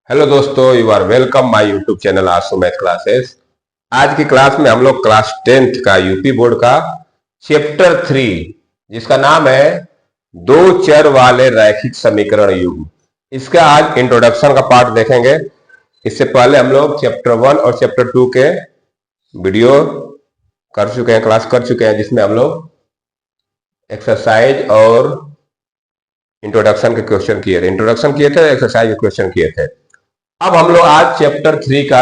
Hello दोस्तों, you are welcome my YouTube channel Aasu math classes. आज की क्लास में हम लोग क्लास 10th का यूपी बोर्ड का चैप्टर 3 जिसका नाम है दो चर वाले रैखिक समीकरण युग्म, इसका आज इंट्रोडक्शन का पार्ट देखेंगे। इससे पहले हम लोग चैप्टर 1 और चैप्टर 2 के वीडियो कर चुके हैं, क्लास कर चुके हैं, जिसमें हम लोग एक्सरसाइज और इंट्रोडक्शन के क्वेश्चन किए थे, एक्सरसाइज के क्वेश्चन किए थे। अब हम लोग आज चैप्टर 3 का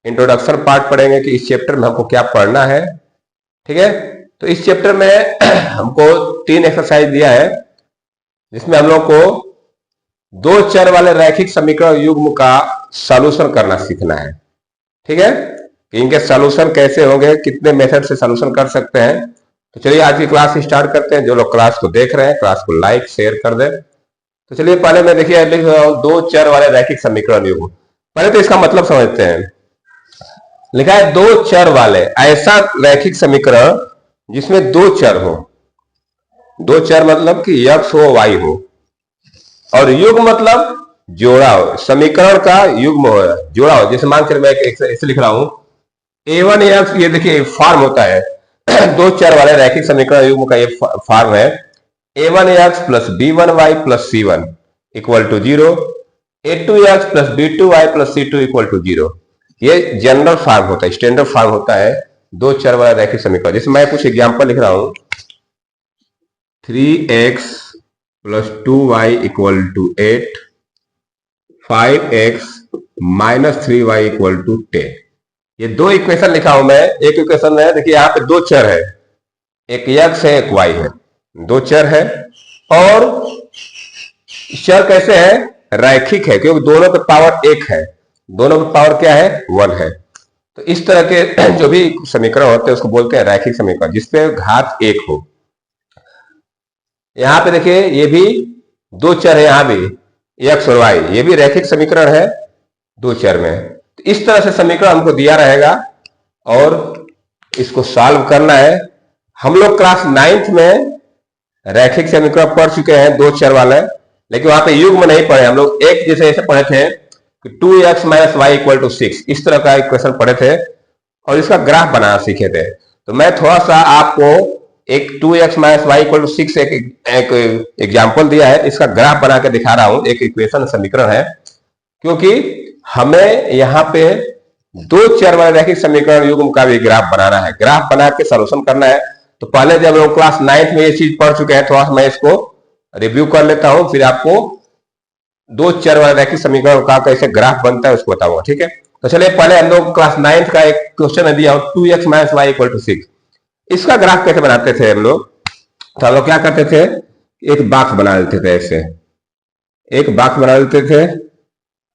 इंट्रोडक्शन पार्ट पढ़ेंगे कि इस चैप्टर में हमको क्या पढ़ना है। ठीक है, तो इस चैप्टर में हमको 3 एक्सरसाइज दिया है जिसमें हम लोग को दो चर वाले रैखिक समीकरण युग्म का सॉल्यूशन करना सीखना है। ठीक है, कि इनके सॉल्यूशन कैसे होंगे, कितने मेथड से सॉल्यूशन कर सकते हैं। तो चलिए आज की क्लास स्टार्ट करते हैं। जो लोग क्लास को देख रहे हैं क्लास को लाइक शेयर कर दें। तो चलिए पहले मैं देखिए लिख रहा हूं दो चर वाले रैखिक समीकरण युग्म। पहले तो इसका मतलब समझते हैं। लिखा है दो चर वाले, ऐसा रैखिक समीकरण जिसमें दो चर हो। दो चर मतलब कि x हो y हो, और युग्म मतलब जोड़ा हो, समीकरण का युग्म हो, जोड़ा हो। जैसे मान कर मैं ऐसे लिख रहा हूं a1x, ये देखिए फॉर्म होता है दो चर वाले रैखिक समीकरण युग्म का ये फॉर्म है a1x plus b1y plus c1 equal to 0, a2x plus b2y plus c2 equal to 0। ये जनरल फॉर्म होता है, स्टैंडर्ड फॉर्म होता है दो चर वाला रैखिक समीकरण। जैसे मैं कुछ एग्जांपल लिख रहा हूं 3x plus 2y equal to 8, 5x minus 3y equal to 10। ये दो इक्वेशन लिखा हूं मैं। एक इक्वेशन है, देखिए यहाँ पे दो चर है, एक x है एक y है, दो चर है। और चर कैसे है, रैखिक है, क्योंकि दोनों पे पावर एक है, दोनों पे पावर क्या है, 1 है। तो इस तरह के जो भी समीकरण होते हैं उसको बोलते हैं रैखिक समीकरण, जिसपे घात एक हो। यहां पे देखिए ये भी दो चर है, यहां भी x और y, ये भी रैखिक समीकरण है दो चर में। तो इस तरह से समीकरण हमको दिया रहेगा और इसको सॉल्व करना है। हम लोग क्लास 9th में रैखिक समीकरण पढ़ चुके हैं दो चर वाले, लेकिन वहां पे युग्म नहीं पढ़े हम लोग। एक जैसे ऐसे पढ़े थे कि 2x minus Y equal to 6, इस तरह का इक्वेशन पढ़े थे और इसका ग्राफ बनाना सीखे थे। तो मैं थोड़ा सा आपको एक 2x minus Y equal to 6 एक एग्जाम्पल दिया है, इसका ग्राफ बना के दिखा रहा हूं। एक इक्वेशन समीकरण है, क्योंकि हमें यहाँ पे दो चर वाले रैखिक समीकरण युग्म का भी ग्राफ बनाना है, ग्राफ बना के सॉल्यूशन करना है। तो पहले जब लोग क्लास 9th में ये चीज पढ़ चुके हैं, थोड़ा सा मैं इसको रिव्यू कर लेता हूं, फिर आपको दो चर वाले रैखिक समीकरण का कैसे ग्राफ बनता है उसको बताऊंगा। ठीक है, तो चलिए पहले हम लोग क्लास 9th का एक क्वेश्चन दिया 2x minus Y equal to 6, इसका ग्राफ कैसे बनाते थे हम लोग। तो हम लोग क्या करते थे, एक बॉक्स बना लेते थे, ऐसे एक बॉक्स बना लेते थे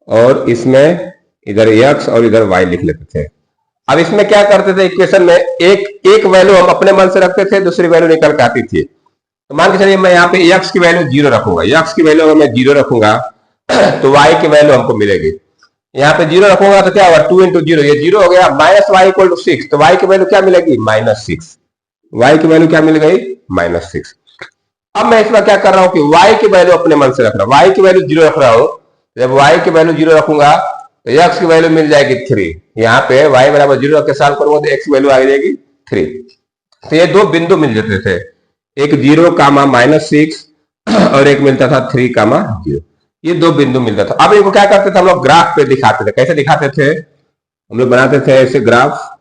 और इसमें इधर x और इधर y लिख लेते थे। अब इसमें क्या करते थे, इक्वेशन में एक वैल्यू हम अपने मन से रखते थे, दूसरी वैल्यू निकल के आती थी। तो मान के चलिए मैं यहाँ पे x की वैल्यू 0 रखूंगा, x की वैल्यू अगर मैं 0 रखूंगा तो y की वैल्यू हमको मिलेगी। यहाँ पे 0 रखूंगा तो क्या होगा, 2 इंटू 0, ये 0 हो गया, माइनस वाई इक्वल टू 6, तो y की वैल्यू क्या मिलेगी, -6। y की वैल्यू क्या मिल गई, -6। अब मैं इसमें क्या कर रहा हूं कि y की वैल्यू अपने मन से रख रहा हूं, y की वैल्यू 0 रख रहा हूं। जब y की वैल्यू 0 रखूंगा तो x की वैल्यू मिल जाएगी 3। यहाँ पे y बराबर 0 रख के सॉल्व करूंगा तो x की वैल्यू आ जाएगी 3। तो ये दो बिंदु मिल जाते थे, एक 0 कामा -6 और एक मिलता था 3 कामा 0, ये दो बिंदु मिलता था। अब इनको क्या करते थे हम लोग, ग्राफ पे दिखाते थे। कैसे दिखाते थे, हम लोग बनाते थे ऐसे ग्राफ,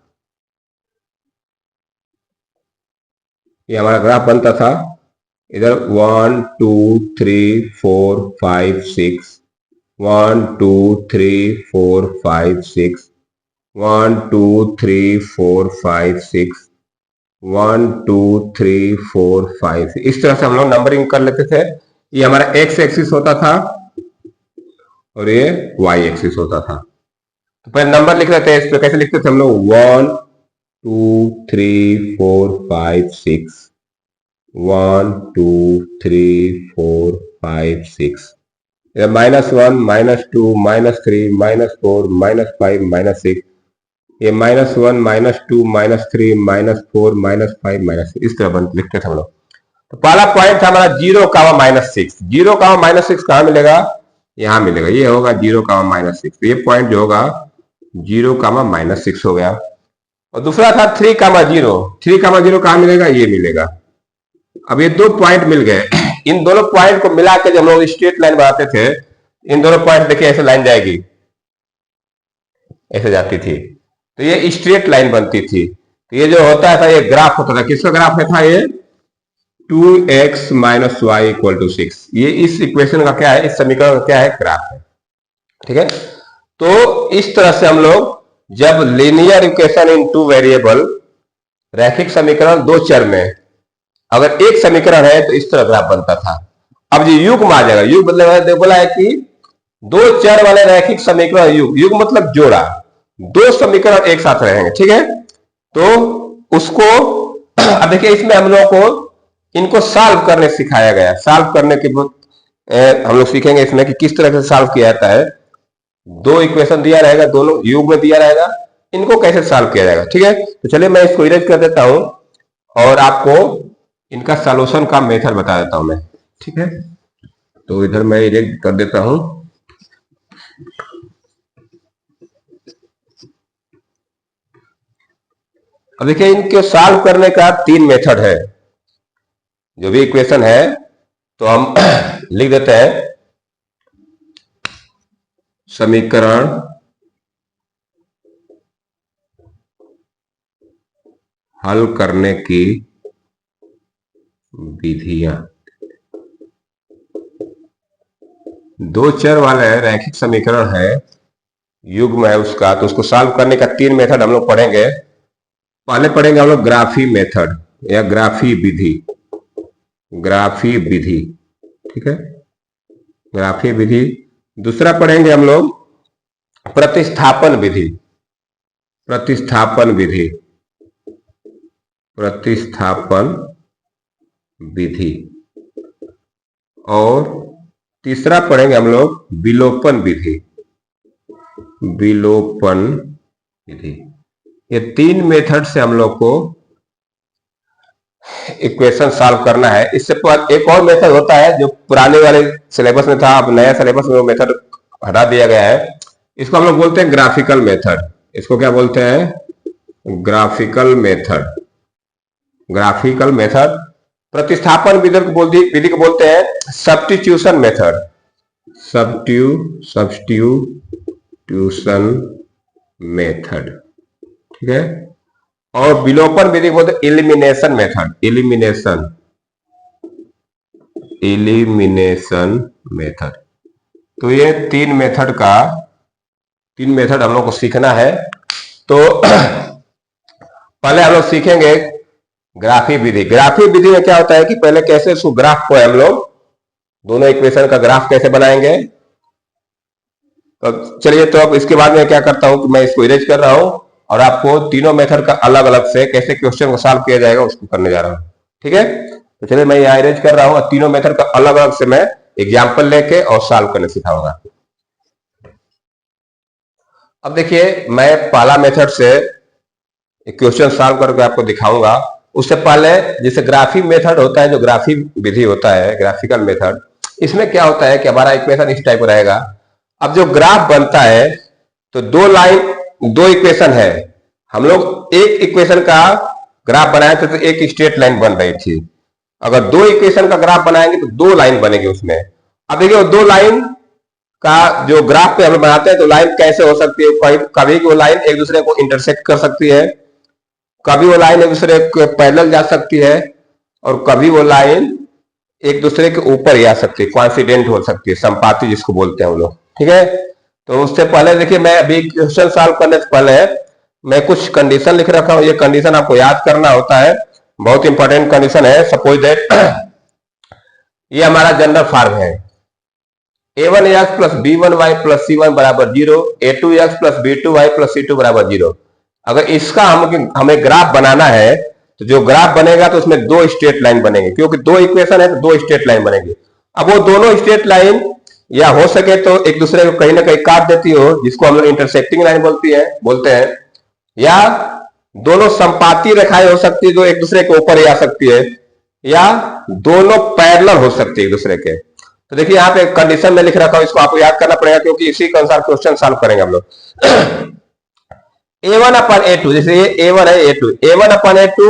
ये हमारा ग्राफ बनता था। इधर 1 2 3 4 5 6, 1 2 3 4 5 6, 1 2 3 4 5 6, 1 2 3 4 5, इस तरह से हम लोग नंबरिंग कर लेते थे। ये हमारा x एक्सिस होता था और ये y एक्सिस होता था। तो पहले नंबर लिख लेते हैं, इस पे कैसे लिखते थे हम लोग, 1 2 3 4 5 6, 1 2 3 4 5 6, -1 -2 -3 -4 -5 -6, ये -1 -2 -3 -4 -5 -6, इस तरह लिखते थे हम लोग। तो पहला पॉइंट था हमारा 0 कामा -6, 0 कामा -6 कहां मिलेगा, यहां मिलेगा, ये होगा 0, -6, ये पॉइंट जो होगा 0, -6 हो गया। और दूसरा था 3, 0, 3, 0 कहां मिलेगा, ये मिलेगा। अब ये दो पॉइंट मिल गए। इन दोनों पॉइंट को मिला के जब हम लोग स्ट्रेट लाइन बनाते थे, इन दोनों पॉइंट देखिए ऐसे लाइन जाएगी, ऐसे जाती थी, तो ये स्ट्रेट लाइन बनती थी। तो ये जो होता था, ये ग्राफ होता था, किसका ग्राफ है था ये, 2x - y = 6। ये इस इक्वेशन का क्या है, इस समीकरण का क्या है, ग्राफ है। ठीक है, तो इस तरह से हम लोग जब linear equation in two variable, रैखिक समीकरण दो चर में, अगर एक समीकरण है तो इस तरह ग्राफ बनता था। अब ये युग्म आ जाएगा, युग्म मतलब बोला है कि दो चर वाले रैखिक समीकरण युग्म, युग्म मतलब जोड़ा, दो समीकरण एक साथ रहेंगे। ठीक है, तो उसको अब देखिए इसमें हम लोग को इनको सॉल्व करने सिखाया गया। सॉल्व करने के बाद हम लोग सीखेंगे इसमें कि किस तरह से सॉल्व किया जाता है। दो इक्वेशन दिया रहेगा, दोनों युग्म में दिया रहेगा, इनको कैसे सॉल्व किया जाएगा। ठीक है, तो चलिए मैं इसको इरेज कर देता हूं और आपको इनका सॉल्यूशन का मेथड बता देता हूं मैं। ठीक है, तो इधर मैं इरेज कर देता हूं। अब देखिए इनके सॉल्व करने का तीन मेथड है। जो भी इक्वेशन है तो हम लिख देते हैं समीकरण हल करने की विधियां। दो चर वाले रैखिक समीकरण है, युग्म है उसका, तो उसको सॉल्व करने का तीन मेथड हम लोग पढ़ेंगे। पहले पढ़ेंगे हम लोग ग्राफी मेथड या ग्राफी विधि, ग्राफी विधि। ठीक है, ग्राफी विधि। दूसरा पढ़ेंगे हम लोग प्रतिस्थापन विधि, प्रतिस्थापन विधि, प्रतिस्थापन विधि। और तीसरा पढ़ेंगे हम लोग विलोपन विधि, विलोपन विधि। ये तीन मेथड से हम लोग को इक्वेशन सॉल्व करना है। इससे पर एक और मेथड होता है जो पुराने वाले सिलेबस में था, अब नया सिलेबस में वो मेथड हटा दिया गया है। इसको हम लोग बोलते हैं ग्राफिकल मेथड। इसको क्या बोलते हैं, ग्राफिकल मेथड, ग्राफिकल मेथड। प्रतिस्थापन विधि को बोलते हैं सब्स्टिट्यूशन मेथड, सब्स्टिट्यूशन मेथड। ठीक है, और विलोपन विधि को बोलते हैं एलिमिनेशन मेथड, एलिमिनेशन मेथड। तो ये तीन मेथड हम लोग को सीखना है। तो पहले हम लोग सीखेंगे ग्राफी विधि। ग्राफी विधि में क्या होता है कि पहले कैसे इसको ग्राफ को हम लोग दोनों इक्वेशन का ग्राफ कैसे बनाएंगे। तो चलिए, तो अब इसके बाद में क्या करता हूं कि मैं इसको इरेज कर रहा हूं और आपको तीनों मेथड का अलग अलग से कैसे क्वेश्चन को सॉल्व किया जाएगा उसको करने जा रहा हूं। ठीक है, तो चलिए मैं यहाँ इरेज कर रहा हूं और तीनों मेथड का अलग अलग से मैं एग्जाम्पल लेके और सॉल्व करने सिखाऊंगा। अब देखिए मैं पहला मेथड से क्वेश्चन सॉल्व करके आपको दिखाऊंगा। उससे पहले जैसे ग्राफी मेथड होता है, जो ग्राफी विधि होता है, ग्राफिकल मेथड, इसमें क्या होता है कि हमारा इक्वेशन इस टाइप रहेगा। अब जो ग्राफ बनता है तो दो लाइन, दो इक्वेशन है, हम लोग एक इक्वेशन का ग्राफ बनाए थे तो एक स्ट्रेट लाइन बन रही थी। अगर दो इक्वेशन का ग्राफ बनाएंगे तो दो लाइन बनेगी उसमें। अब देखिए दो लाइन का जो ग्राफ पे हम बनाते हैं तो लाइन कैसे हो सकती है, कभी वो लाइन एक दूसरे को इंटरसेक्ट कर सकती है, कभी वो लाइन एक दूसरे के पैरेलल जा सकती है, और कभी वो लाइन एक दूसरे के ऊपर ही आ सकती है, कोइंसिडेंट हो सकती है, संपाती जिसको बोलते हैं हम लोग। ठीक है, तो उससे पहले देखिए मैं अभी क्वेश्चन सॉल्व करने से पहले मैं कुछ कंडीशन लिख रखा हूं। ये कंडीशन आपको याद करना होता है, बहुत इंपॉर्टेंट कंडीशन है। सपोज दैट ये हमारा जनरल फॉर्म है, a1x + b1y + c1 = 0, a2x + b2y + c2 = 0। अगर इसका हमें ग्राफ बनाना है तो जो ग्राफ बनेगा तो उसमें दो स्ट्रेट लाइन बनेंगे, क्योंकि दो इक्वेशन है तो दो स्ट्रेट लाइन बनेगी। अब वो दोनों स्ट्रेट लाइन या हो सके तो एक दूसरे को कहीं ना कहीं काट देती हो, जिसको हम लोग इंटरसेक्टिंग लाइन बोलते हैं, या दोनों संपाती रेखाएं हो सकती है जो एक दूसरे के ऊपर ही आ सकती है, या दोनों पैरेलल हो सकती है एक दूसरे के। तो देखिए यहाँ पे कंडीशन में लिख रखा हूं, इसको आपको याद करना पड़ेगा क्योंकि इसी के अनुसार क्वेश्चन सॉल्व करेंगे हम लोग। A1 अपन A2, जैसे ये A1 है A2, A1 upon A2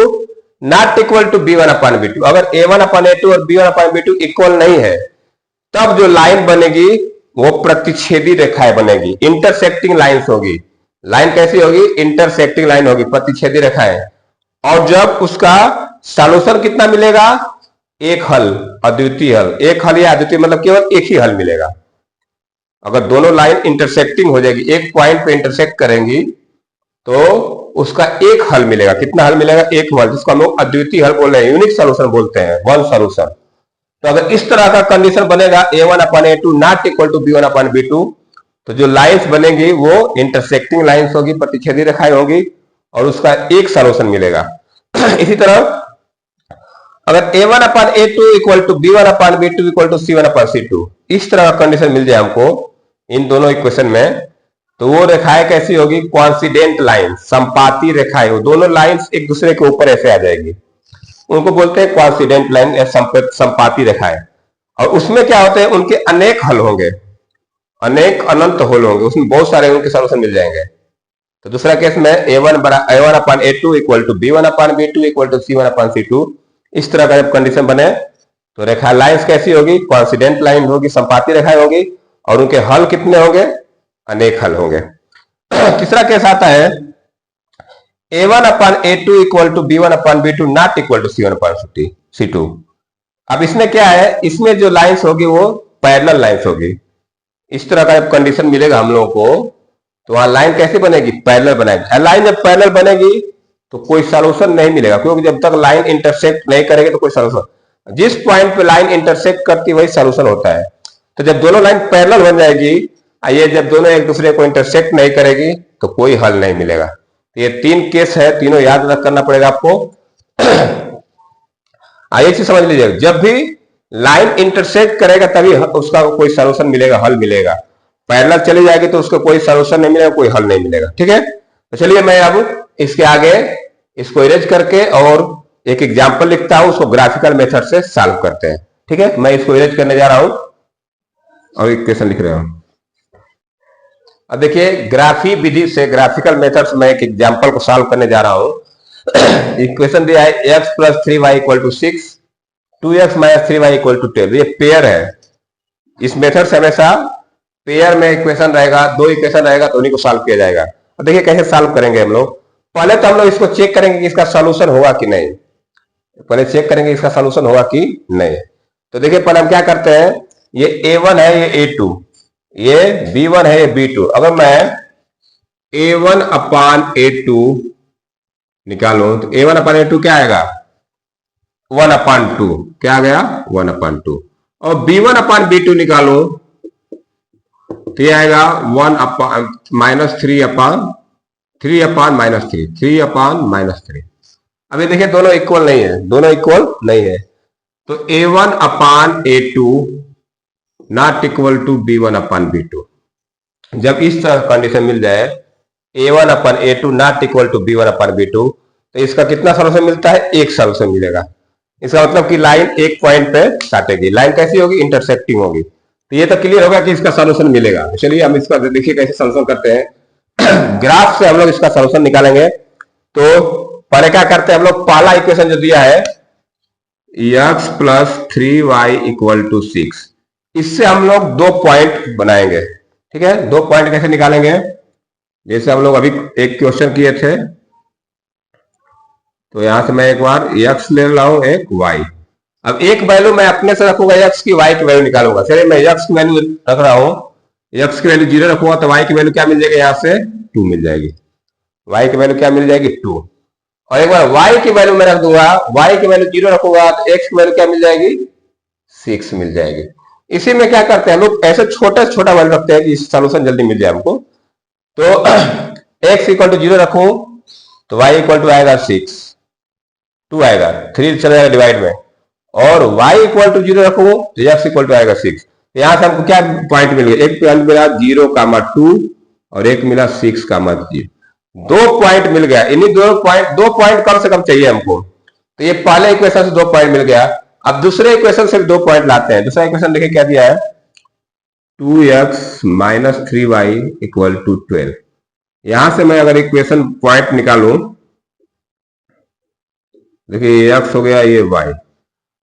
not equal to B1 upon B2। अगर A1 अपन A2 और B1 अपन B2 इक्वल नहीं है, तब जो लाइन बनेगी वो प्रतिच्छेदी रेखाएं बनेगी, इंटरसेक्टिंग लाइंस होगी। लाइन कैसी होगी? इंटरसेक्टिंग लाइन होगी, प्रतिच्छेदी रेखाएं। और जब उसका सॉल्यूशन कितना मिलेगा? एक हल, अद्वितीय हल। एक हल या अद्वितीय मतलब केवल एक ही हल मिलेगा। अगर दोनों लाइन इंटरसेक्टिंग हो जाएगी, एक पॉइंट पे इंटरसेक्ट करेंगी, तो उसका एक हल मिलेगा। कितना हल मिलेगा? एक हल, जिसको हम लोग अद्वितीय हल बोल रहे हैं, यूनिक सॉल्यूशन बोलते हैं, वन सॉल्यूशन। तो अगर इस तरह का कंडीशन बनेगा A1 upon A2 not equal to B1 upon B2, तो जो लाइंस बनेगी वो इंटरसेक्टिंग लाइंस होगी, प्रतिच्छेदी रेखाएं होगी, और उसका एक सॉल्यूशन मिलेगा। इसी तरह अगर A1 upon A2 equal to B1 upon B2 equal to C1 upon C2, इस तरह का कंडीशन मिल जाए हमको इन दोनों इक्वेशन में, तो वो रेखाएं कैसी होगी? कॉन्सिडेंट लाइन, संपाती रेखाएं। वो दोनों लाइंस एक दूसरे के ऊपर ऐसे आ जाएगी, उनको बोलते हैं कॉन्सिडेंट लाइन या संपाती रेखाएं। और उसमें क्या होते हैं? उनके अनेक हल होंगे, अनेक अनंत हल होंगे, उसमें बहुत सारे उनके सॉल्यूशन मिल जाएंगे। तो दूसरा केस में A1 upon A2 equal to B1 upon B2 equal to C1 upon C2, इस तरह का जब कंडीशन बने तो रेखा लाइंस कैसी होगी? कॉन्सिडेंट लाइन होगी, संपाती रेखाएं होगी, और उनके हल कितने होंगे? अनेक हल होंगे। तीसरा केस आता है A1 upon A2 equal to B1 upon B2 not equal to C1 upon C2। अब इसमें क्या है? इसमें जो लाइंस होगी वो पैरेलल लाइंस होगी। इस तरह का जब कंडीशन मिलेगा हम लोगों को, तो वहां लाइन कैसे बनेगी? पैरेलल बनेगी। लाइन जब पैरेलल बनेगी तो कोई सॉल्यूशन नहीं मिलेगा, क्योंकि जब तक लाइन इंटरसेक्ट नहीं करेगी तो कोई सॉल्यूशन, जिस पॉइंट पे लाइन इंटरसेक्ट करती वही सॉल्यूशन होता है। तो जब दोनों लाइन पैरेलल बन जाएगी, ये जब दोनों एक दूसरे को इंटरसेक्ट नहीं करेगी तो कोई हल नहीं मिलेगा। तो ये तीन केस है, तीनों याद रख करना पड़ेगा आपको। आइए चीज समझ लीजिए, जब भी लाइन इंटरसेक्ट करेगा तभी उसका कोई सॉल्यूशन मिलेगा, हल मिलेगा। पैरेलल चली जाएगी तो उसको कोई सॉल्यूशन नहीं मिलेगा, कोई हल नहीं मिलेगा। ठीक है, तो चलिए मैं अब इसके आगे इसको इरेज करके और एक एग्जाम्पल लिखता हूं, उसको ग्राफिकल मेथड से सॉल्व करते हैं। ठीक है, मैं इसको इरेज करने जा रहा हूं और इक्वेशन लिख रहा हूं। अब देखिए, ग्राफी विधि से, ग्राफिकल मेथड से मैं एक एग्जाम्पल को सॉल्व करने जा रहा हूं। इक्वेशन दिया है x plus 3y equal to 6, 2x minus 3y equal to 12। ये पेयर है। इस मेथड से हमेशा पेयर में इक्वेशन रहेगा, दो इक्वेशन रहेगा तो उन्हीं को सॉल्व किया जाएगा। अब देखिए कैसे सॉल्व करेंगे हम लोग। पहले तो हम लोग इसको चेक करेंगे कि इसका सॉल्यूशन होगा कि नहीं। पहले चेक करेंगे इसका सॉल्यूशन होगा कि नहीं। तो देखिए पहले हम क्या करते हैं, ये A1 है, ये A2, ये B1 है, ये B2। अगर मैं A1 अपान A2 निकालूं तो A1 अपान A2 क्या आएगा? 1 अपान 2। क्या आ गया? 1 अपान 2। और B1 अपान B2 निकालूं तो ये आएगा 1 अपान माइनस 3 अपान 3 अपान माइनस 3, 3 अपान माइनस 3। अभी देखिए दोनों इक्वल नहीं है, दोनों इक्वल नहीं है। तो A1 upon A2 not equal to B1 upon B2। जब इस तरह कंडीशन मिल जाए A1 upon A2 not equal to B1 upon B2, तो इसका कितना सॉल्यूशन मिलता है? एक सॉल्यूशन मिलेगा। इसका मतलब कि लाइन एक पॉइंट पे काटेगी। लाइन कैसी होगी? इंटरसेक्टिंग होगी। तो ये तो क्लियर होगा कि इसका सॉल्यूशन मिलेगा। चलिए हम इसका देखिए कैसे सॉल्यूशन करते हैं। ग्राफ से हम लोग इसका सॉल्यूशन निकालेंगे। तो पहले क्या करते हैं हम लोग, पहला इक्वेशन जो दिया है x plus 3y equal to 6, इससे हम लोग दो पॉइंट बनाएंगे। ठीक है, दो पॉइंट कैसे निकालेंगे? जैसे हम लोग अभी एक क्वेश्चन किए थे, तो यहां से मैं एक बार x ले रहा हूं, एक y। अब एक वैल्यू मैं अपने से रखूंगा x की, y की वैल्यू निकालूंगा। चलिए मैं x की वैल्यू रख रहा हूं, x की वैल्यू 0 रखूंगा तो y की वैल्यू क्या मिल जाएगी? यहां से 2 मिल जाएगी। y की वैल्यू क्या मिल जाएगी? 2। और एक बार y की वैल्यू मैं रख दूंगा, y की वैल्यू 0 रखूंगा तो x की वैल्यू क्या मिल जाएगी? 6 मिल जाएगी। इसी में क्या करते हैं लोग, ऐसे छोटा छोटा वैल्यू रखते हैं कि सॉल्यूशन जल्दी मिल जाए हमको। तो x इक्वल टू 0 रखूं तो y इक्वल टू आएगा 6, 2 आएगा, 3 चला जाएगा डिवाइड में। और y इक्वल टू 0 रखूं तो x इक्वल टू आएगा 6। यहां से हमको क्या पॉइंट मिल गया? एक पॉइंट मिला 0, 2 और एक मिला 6, 0। दो पॉइंट मिल गया। इन्हीं दो पॉइंट कम से कम चाहिए हमको। तो ये पहले इक्वेशन से दो पॉइंट मिल गया। अब दूसरे इक्वेशन से 2 पॉइंट लाते हैं। दूसरा इक्वेशन देखिए क्या दिया है, 2x minus 3y equal to 12। यहां से मैं अगर इक्वेशन पॉइंट निकालूं, देखिए ये x हो गया, ये y।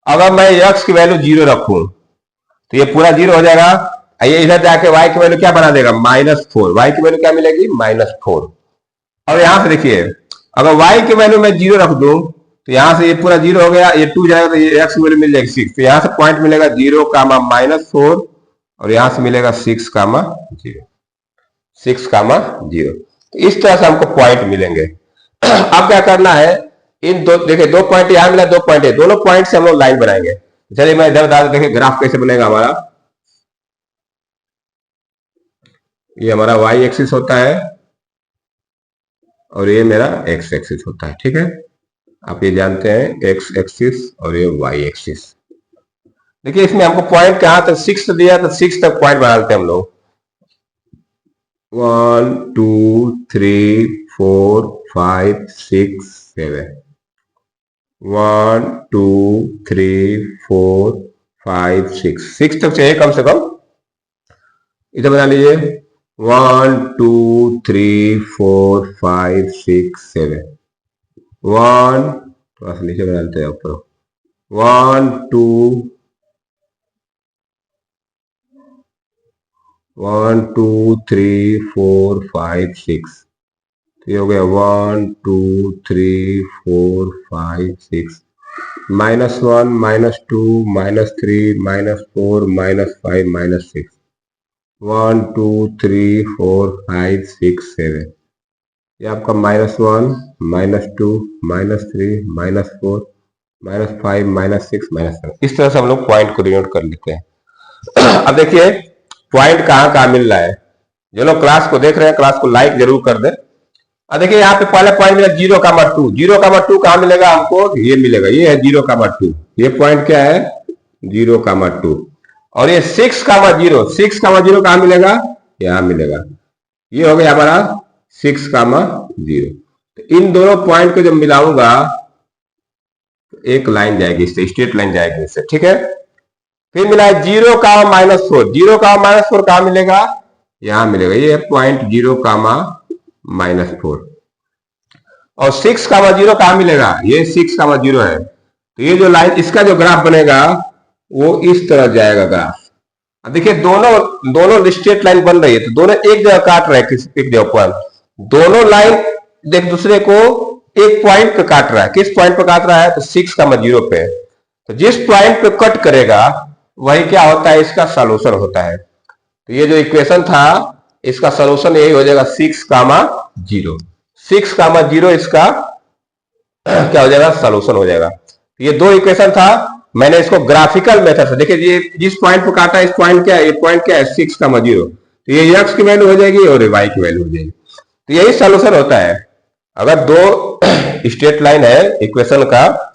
अगर मैं x की वैल्यू 0 रखूं तो ये पूरा 0 हो जाएगा। ये इधर जाके y की वैल्यू क्या बना देगा, -4। y की वैल्यू क्या मिलेगी, -4। और यहां से देखिए अगर y की वैल्यू मैं 0 रख दूं तो यहां से ये पूरा 0 हो गया, ये 2 जाएगा तो ये x की वैल्यू मिल जाएगी 6। तो यहां से पॉइंट मिलेगा 0, -4 और यहां से मिलेगा 6, 0। 6, 0। तो इस तरह से हमको पॉइंट मिलेंगे। अब क्या करना है, इन दो, देखिए 2 पॉइंट यहां मिला, 2 पॉइंट है, दोनों पॉइंट से हम लोग लाइन बनाएंगे। चलिए मैं इधर बता, देखिए ग्राफ कैसे बनेगा हमारा। ये हमारा y एक्सिस होता है और ये मेरा x एक्सिस होता है, ठीक है। आप ये जानते हैं, x एक्सिस और ये y एक्सिस। देखिए इसमें हमको पॉइंट कहां तक 6 दिया, तो 6 तक पॉइंट बना लेते हैं हम लोग। 1 2 3 4 5 6 7। 1 2 3 4 5 6 तक चाहिए कम से कम। इधर बना लीजिए 1 2 3 4 5 6 7। 1, थोड़ा सा नीचे बना लेते हैं ऊपर। 1 2 1 2 3 4 5 6। तो ये हो गया 1 2 3 4 5 6। -1 -2 -3 -4 -5 -6। 1 2 3 4 5 6 7। ये आपका -1 -2 -3 -4 -5 -6 -7। इस तरह से हम लोग पॉइंट को डिनोट कर लेते हैं। अब देखिए पॉइंट कहाँ कहाँ मिल रहा है। जो लोग क्लास को देख रहे हैं क्लास को लाइक जरूर कर दें। अब देखिए यहाँ पे पहला पॉइंट मिला 0,2। 0,2 कहाँ मिलेगा हमको, ये मिलेगा, ये है 0,2। ये पॉइंट क्या है, 0,2। और ये 6,0 6,0 कहाँ मिलेगा, यहां मिलेगा। ये हो गया हमारा 6,0। तो इन दोनों पॉइंट को जब मिलाऊंगा तो एक लाइन जाएगी इससे, स्ट्रेट लाइन जाएगी इससे, ठीक है। फिर मिला है 0,-4। 0,-4 कहां मिलेगा, यहां मिलेगा। ये पॉइंट 0,-4। और 6,0 कहां मिलेगा, ये 6,0 है। तो ये जो लाइन, इसका जो ग्राफ बनेगा वो इस तरह जाएगा ग्राफ। अब देखिए दोनों स्ट्रेट लाइन बन रही है, तो दोनों एक जगह काट रहे हैं, एक जगह पर। दोनों लाइन एक दूसरे को एक पॉइंट पे काट रहा है। किस पॉइंट पे काट रहा है, तो 6,0 पे। तो जिस पॉइंट पे कट करेगा वही क्या होता है, इसका सोल्यूशन होता है। तो ये जो इक्वेशन था इसका सोल्यूशन यही हो जाएगा 6,0। 6,0 इसका क्या हो जाएगा, सोल्यूशन हो जाएगा। ये 2 इक्वेशन था, मैंने इसको ग्राफिकल मेथड से, देखिए ये जिस पॉइंट पर काटा है, इस पॉइंट क्या है, ये पॉइंट क्या है, 6,0। तो ये x की वैल्यू हो जाएगी और y की वैल्यू हो जाएगी। तो यही सोल्यूशन होता है। अगर 2 स्ट्रेट लाइन है इक्वेशन का,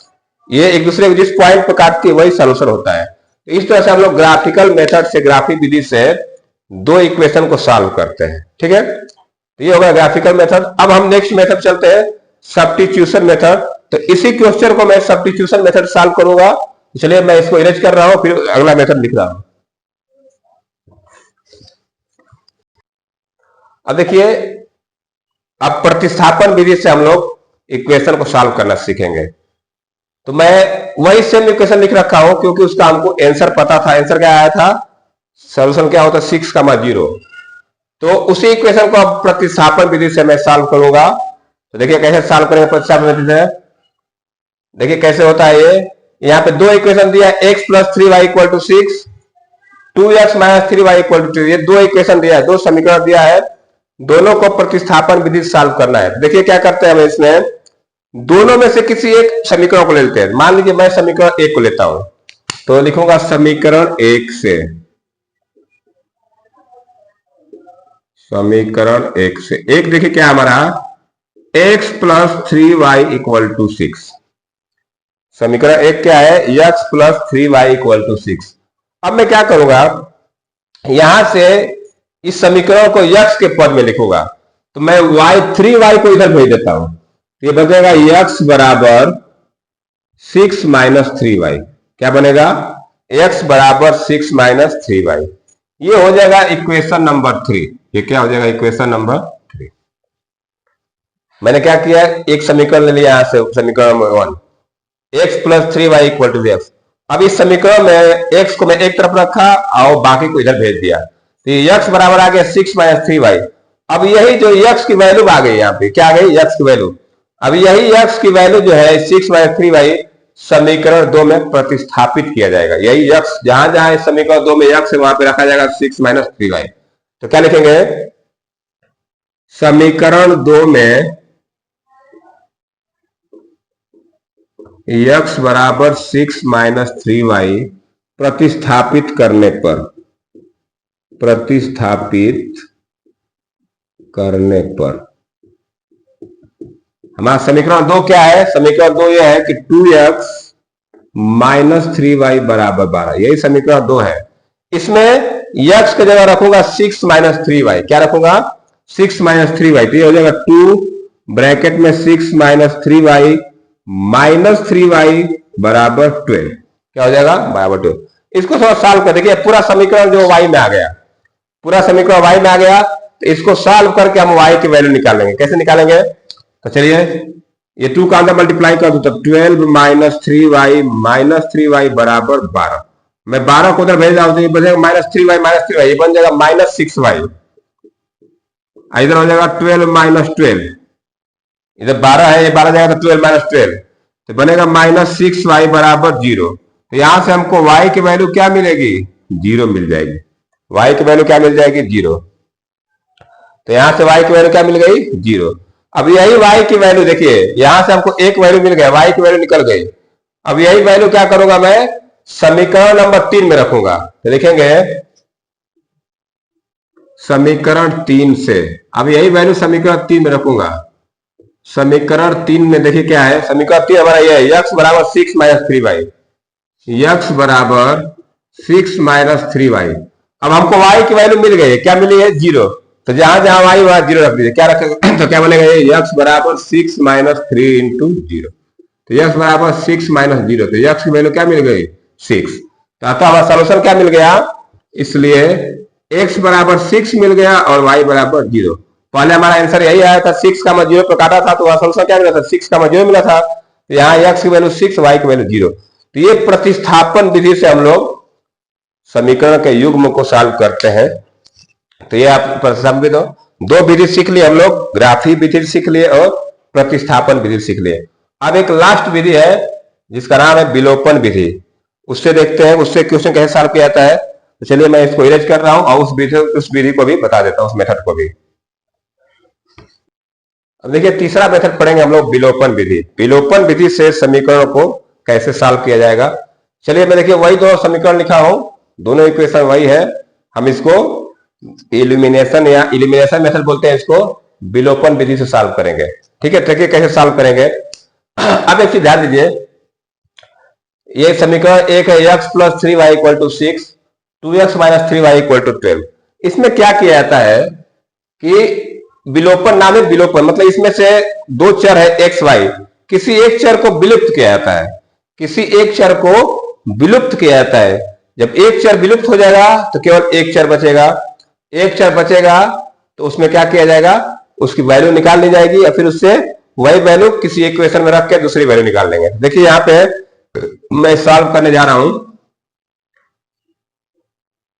ये एक दूसरे को जिस पॉइंट पर काटती है वही सोल्यूशन होता है। तो इस तरह से हम लोग ग्राफिकल मेथड से, ग्राफिक विधि से 2 इक्वेशन को सॉल्व करते हैं, ठीक है। तो ये होगा ग्राफिकल मेथड। अब हम नेक्स्ट मेथड चलते हैं, सब्स्टिट्यूशन मेथड। तो इसी क्वेश्चन को मैं सब्स्टिट्यूशन मेथड सॉल्व करूंगा। चलिए मैं इसको इरेज कर रहा हूं, फिर अगला मेथड लिख रहा हूं। अब देखिए, अब प्रतिस्थापन विधि से हम लोग इक्वेशन को सॉल्व करना सीखेंगे। तो मैं वही सेम इक्वेशन लिख रखा हूं क्योंकि उसका हमको आंसर पता था। आंसर क्या आया था, सॉल्यूशन क्या होता है, 6,0। तो उसी इक्वेशन को अब प्रतिस्थापन विधि से मैं सॉल्व करूंगा। तो देखिए कैसे सॉल्व करेंगे प्रतिस्थापन विधि से। देखिए कैसे होता है ये, यहाँ पे 2 इक्वेशन दिया है, x + 3y = 6, 2x - 3y = 2। ये 2 इक्वेशन दिया है, 2 समीकरण दिया है, दोनों को प्रतिस्थापन विधि से सॉल्व करना है। देखिए क्या करते हैं हम इसमें, दोनों में से किसी एक समीकरण को ले लेते हैं। मान लीजिए मैं समीकरण 1 को लेता हूं, तो लिखूंगा समीकरण 1 से, समीकरण 1 से। एक देखिए क्या हमारा, x + 3y = 6। समीकरण 1 क्या है, x + 3y = 6। अब मैं क्या करूंगा, यहां से इस समीकरण को x के पद में लिखूंगा। तो मैं 3y को इधर भेज देता हूं, ये बचेगा x = 6 - 3y। क्या बनेगा, x बराबर 6 माइनस 3y। ये हो जाएगा इक्वेशन नंबर 3। ये क्या हो जाएगा, इक्वेशन नंबर 3। मैंने क्या किया, एक समीकरण ले लिया यहां से, समीकरण number 1, x plus 3y equal to x। अब इस समीकरण में x को मैं एक तरफ रखा और बाकी को इधर भेज दिया, तो ये x बराबर आ गया 6 माइनस 3y। अब यही जो x की वैल्यू आ गई, यहाँ पे क्या आ गई, x की वैल्यू। अब यही x की वैल्यू जो है 6 माइनस 3y समीकरण 2 में प्रतिस्थापित किया जाएगा। यही x जहां जहां समीकरण 2 में x है वहां पे रखा जाएगा 6 माइनस 3y। तो क्या लिखेंगे, समीकरण 2 में x बराबर 6 माइनस 3y प्रतिस्थापित करने पर हमारा समीकरण 2 क्या है, समीकरण 2 यह है कि 2x माइनस 3y बराबर 12। यही समीकरण 2 है। इसमें x की जगह रखूंगा 6 माइनस 3y। क्या रखूंगा, 6 माइनस 3y। तो ये हो जाएगा 2 ब्रैकेट में 6 माइनस 3y माइनस 3y बराबर 12। क्या हो जाएगा, बराबर 12। इसको थोड़ा सॉल्व कर देखिए, पूरा समीकरण जो y में आ गया, पूरा समीकरण y में आ गया। तो इसको सॉल्व करके हम y की वैल्यू निकालेंगे। कैसे निकालेंगे, तो चलिए ये 2 का अंदर मल्टीप्लाई कर दो, तब 12 माइनस 3y बराबर 12। मैं 12 को उधर भेज रहा हूं तो ये बन जाएगा माइनस 3y, ये बन जाएगा माइनस 6y। इधर हो जाएगा 12 माइनस 12, इधर 12 है, ये 12 जाएगा तो 12 माइनस 12, तो बनेगा माइनस 6y बराबर 0। तो यहां से हमको y की वैल्यू क्या मिलेगी, 0 मिल जाएगी। y की वैल्यू क्या मिल जाएगी, 0। तो यहां से y की वैल्यू क्या मिल गई, 0। अब यही y की वैल्यू देखिए, यहां से हमको एक वैल्यू मिल गया, y की वैल्यू निकल गई। अब यही वैल्यू क्या करूंगा, मैं समीकरण नंबर 3 में रखूंगा। तो देखेंगे समीकरण 3 से, अब यही वैल्यू समीकरण 3 में रखूंगा। समीकरण 3 में देखिए क्या है, समीकरण 3 हमारा यह है, x बराबर 6 माइनस 3y, x बराबर 6 माइनस 3y। अब हमको y की वैल्यू मिल गई, क्या मिली है, 0। तो जहां जहां y वहां 0 रख दीजिए। क्या रखेगा, तो क्या बनेगा, ये x बराबर 6 माइनस 3 इंटू 0। तो x बराबर 6 माइनस 0, तो x की वैल्यू क्या मिल गई, 6। तो अतः हमारा सोल्यूशन क्या मिल गया, इसलिए x बराबर 6 मिल गया और y बराबर 0। पहले हमारा आंसर यही आया था, 6 का मैं 0 पर काटा था तो सोल्यूशन क्या मिला था, 6 का मैं 0 मिला था। तो यहाँ x की वैल्यू 6, y की वैल्यू 0। तो ये प्रतिस्थापन विधि से हम लोग समीकरण के युग्म को सॉल्व करते हैं। तो ये आप प्रतिस्थापन दो विधि सीख लिए हम लोग, ग्राफी विधि सीख लिए और प्रतिस्थापन विधि सीख लिए। अब एक लास्ट विधि है जिसका नाम है विलोपन विधि, उससे देखते हैं उससे क्वेश्चन कैसे सॉल्व किया जाता है। तो चलिए मैं इसको इरेज कर रहा हूं और उस विधि को भी बता देता हूं, उस मेथड को भी। अब देखिए तीसरा मेथड पढ़ेंगे हम लोग, विलोपन विधि। विलोपन विधि से समीकरण को कैसे सॉल्व किया जाएगा। चलिए मैं देखिए वही दो समीकरण लिखा हूं, दोनों इक्वेशन वही है। हम इसको इल्यूमिनेशन या इलिमिनेशन मेथड बोलते हैं, इसको विलोपन विधि से सॉल्व करेंगे। ठीक है, देखिए कैसे सॉल्व करेंगे। अब एक चीज ध्यान दीजिए, ये समीकरण एक है x plus 3y equal to 6, 2x minus 3y equal to 12। इसमें क्या किया जाता है कि विलोपन नाम है, विलोपन मतलब इसमें से दो चर है x y, किसी एक चर को विलुप्त किया जाता है, किसी एक चर को विलुप्त किया जाता है। जब एक चर विलुप्त हो जाएगा तो केवल एक चर बचेगा, एक चर बचेगा तो उसमें क्या किया जाएगा, उसकी वैल्यू निकाल ली जाएगी और फिर उससे वही वैल्यू किसी इक्वेशन में रख के दूसरी वैल्यू निकाल लेंगे। देखिए यहां पे मैं सॉल्व करने जा रहा हूं,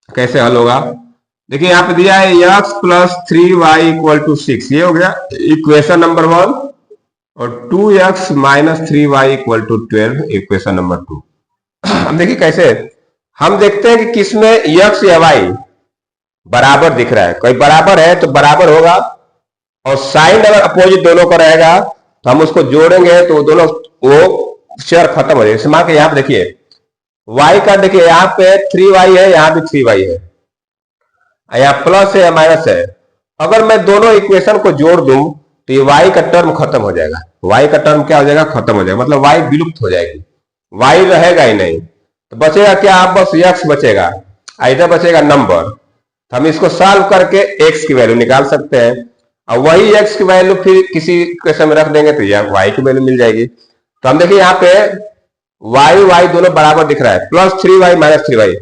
कैसे हल होगा। देखिए यहां पे दिया है x plus 3y equal to 6, ये हो गया इक्वेशन नंबर 1, और 2x minus 3y equal to 12 equation number 2। हम देखिए कैसे, हम देखते हैं कि किसमें x या y बराबर दिख रहा है। कोई बराबर है तो बराबर होगा, और साइन अगर अपोजिट दोनों का रहेगा तो हम उसको जोड़ेंगे तो दोनों वो चर खत्म हो जाएगा। मान के यहां पे देखिए y का, देखिए यहां पे 3y है, यहां भी 3y है, यहाँ प्लस है या माइनस है। अगर मैं दोनों इक्वेशन को जोड़ दूं तो ये y का टर्म खत्म हो जाएगा, y का टर्म क्या हो जाएगा, खत्म हो जाएगा, मतलब y विलुप्त हो जाएगी, y रहेगा ही नहीं। तो बचेगा क्या, आप बस x बचेगा, इधर बचेगा नंबर। तो हम इसको सॉल्व करके x की वैल्यू निकाल सकते हैं, और वही x की वैल्यू फिर किसी इक्वेशन में रख देंगे तो यह y की वैल्यू मिल जाएगी। तो हम देखिए यहाँ पे वाई वाई दोनों बराबर दिख रहा है, +3y -3y।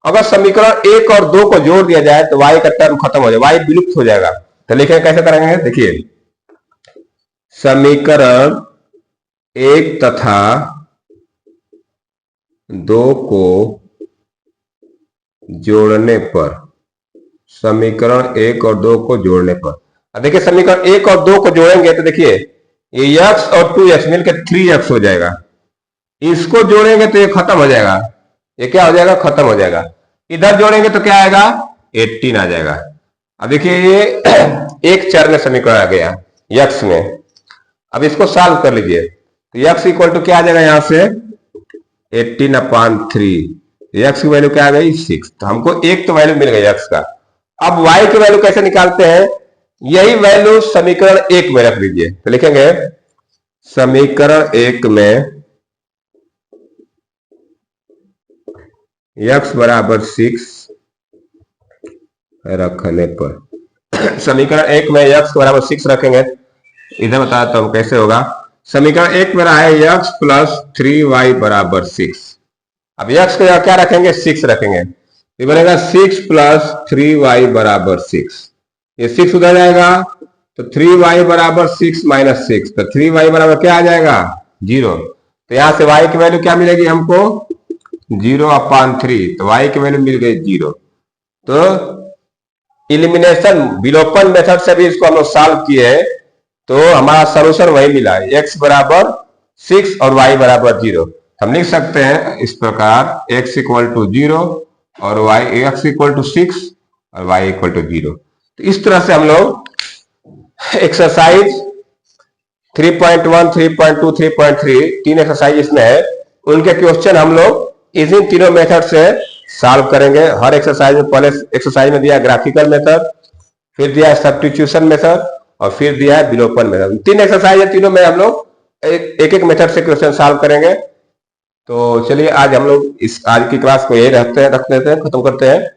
अगर समीकरण 1 और 2 को जोड़ दिया जाए तो y का टर्म खत्म हो जाए, y विलुप्त हो जाएगा। तो लिखेंगे, कैसे करेंगे, देखिए समीकरण 1 तथा 2 को जोड़ने पर, समीकरण 1 और 2 को जोड़ने पर, अब देखिए समीकरण 1 और 2 को जोड़ेंगे तो देखिए ये x और 2x मिलकर 3x हो जाएगा। इसको जोड़ेंगे तो ये खत्म हो जाएगा, ये क्या हो जाएगा, खत्म हो जाएगा। इधर जोड़ेंगे तो क्या आएगा, 18 आ जाएगा। अब देखिए ये एक चर में समीकरण आ गया x में। अब इसको सॉल्व कर लीजिए तो x इक्वल टू क्या आ जाएगा, यहां से 18/3, x की वैल्यू क्या आ गई, 6। तो हमको एक तो वैल्यू मिल गई x का। अब y की वैल्यू कैसे निकालते हैं, यही वैल्यू समीकरण 1 में रख लीजिए। तो लिखेंगे समीकरण 1 में x बराबर 6 रखने पर, समीकरण 1 में x बराबर 6 रखेंगे, इधर बताता हूं कैसे होगा। समीकरण 1 में रहा है x + 3y बराबर 6। अब x को क्या रखेंगे, 6 रखेंगे, ये बनेगा 6 + 3y बराबर 6। ये 6 उधर जाएगा तो 3y बराबर 6 - 6, तो 3y बराबर क्या आ जाएगा, 0। तो यहां से y की वैल्यू क्या मिलेगी हमको, 0/3। तो y की वैल्यू मिल गई 0। तो इलिमिनेशन विलोपन मेथड से भी इसको हम लोग सॉल्व किए तो हमारा सॉल्यूशन वही मिला, x बराबर 6 और y बराबर 0। हम लिख सकते हैं इस प्रकार, x = 0 और x = 6 और y = 0। तो इस तरह से हम लोग एक्सरसाइज 3.1, 3.2, 3.3 तीन एक्सरसाइज इसमें है, उनके क्वेश्चन हम लोग इसी तीनों मेथड से सॉल्व करेंगे। हर एक्सरसाइज में, पहले एक्सरसाइज में दिया ग्राफिकल मेथड, फिर दिया सब्स्टिट्यूशन मेथड और फिर दिया है विलोपन मेथड। 3 एक्सरसाइज है, तीनों में हम लोग एक एक मेथड से क्वेश्चन सॉल्व करेंगे। तो चलिए आज हम लोग इस आज की क्लास को यही रख लेते हैं, खत्म करते हैं।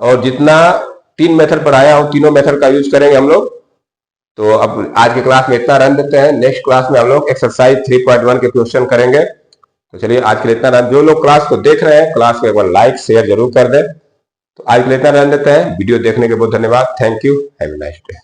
और जितना 3 मेथड पढ़ाया हूं तीनों मेथड का यूज करेंगे हम लोग। तो अब आज की क्लास में इतना रन देते हैं, नेक्स्ट क्लास में हम लोग एक्सरसाइज 3.1 के क्वेश्चन करेंगे। तो चलिए आज के लिए इतना रन। जो लोग क्लास को देख रहे हैं, क्लास को एक बार लाइक शेयर जरूर कर दें। तो आज के लिए इतना रन देते हैं। वीडियो देखने के बहुत धन्यवाद। Thank you, have a nice day.